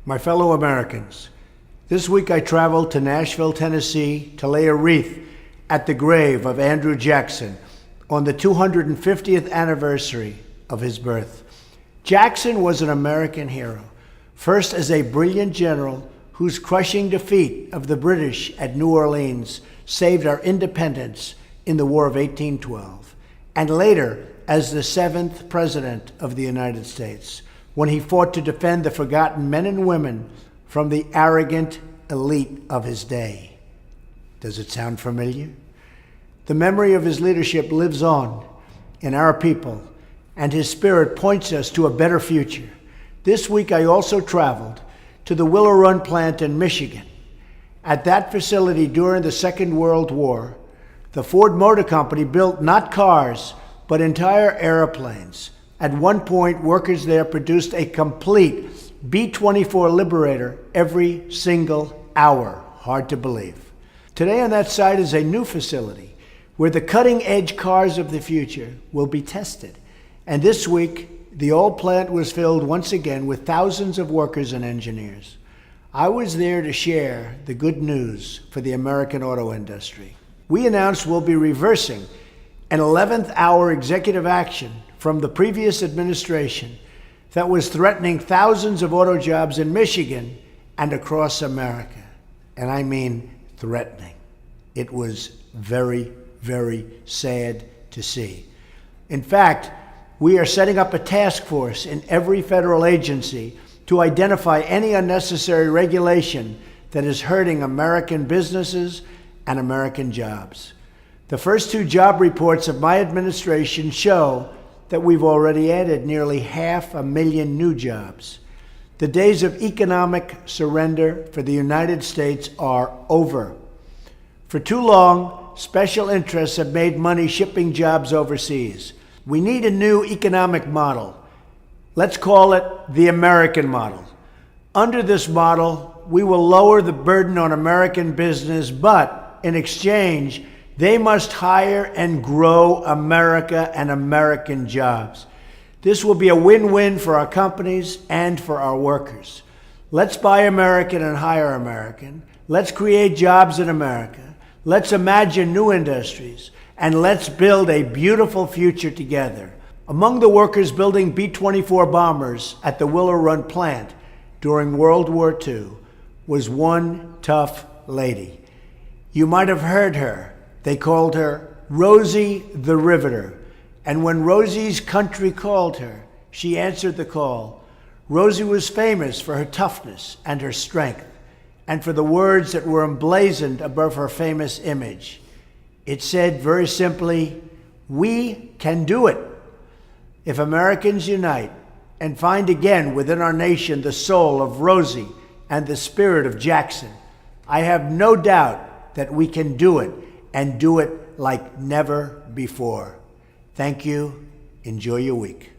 My fellow Americans, this week I traveled to Nashville, Tennessee to lay a wreath at the grave of Andrew Jackson on the 250th anniversary of his birth. Jackson was an American hero, first as a brilliant general whose crushing defeat of the British at New Orleans saved our independence in the War of 1812, and later as the 7th President of the United States, when he fought to defend the forgotten men and women from the arrogant elite of his day. Does it sound familiar? The memory of his leadership lives on in our people, and his spirit points us to a better future. This week I also traveled to the Willow Run plant in Michigan. At that facility during the Second World War, the Ford Motor Company built not cars, but entire airplanes. At one point, workers there produced a complete B-24 Liberator every single hour. Hard to believe. Today on that site is a new facility where the cutting-edge cars of the future will be tested. And this week, the old plant was filled once again with thousands of workers and engineers. I was there to share the good news for the American auto industry. We announced we'll be reversing an 11th hour executive action from the previous administration that was threatening thousands of auto jobs in Michigan and across America. And I mean threatening. It was very, very sad to see. In fact, we are setting up a task force in every federal agency to identify any unnecessary regulation that is hurting American businesses and American jobs. The first two job reports of my administration show that we've already added nearly 500,000 new jobs. The days of economic surrender for the United States are over. For too long, special interests have made money shipping jobs overseas. We need a new economic model. Let's call it the American model. Under this model, we will lower the burden on American business, but in exchange, they must hire and grow America and American jobs. This will be a win-win for our companies and for our workers. Let's buy American and hire American. Let's create jobs in America. Let's imagine new industries. And let's build a beautiful future together. Among the workers building B-24 bombers at the Willow Run plant during World War II was one tough lady. You might have heard her. They called her Rosie the Riveter. And when Rosie's country called her, she answered the call. Rosie was famous for her toughness and her strength, and for the words that were emblazoned above her famous image. It said very simply, "We can do it." If Americans unite and find again within our nation the soul of Rosie and the spirit of Jackson, I have no doubt that we can do it, and do it like never before. Thank you. Enjoy your week.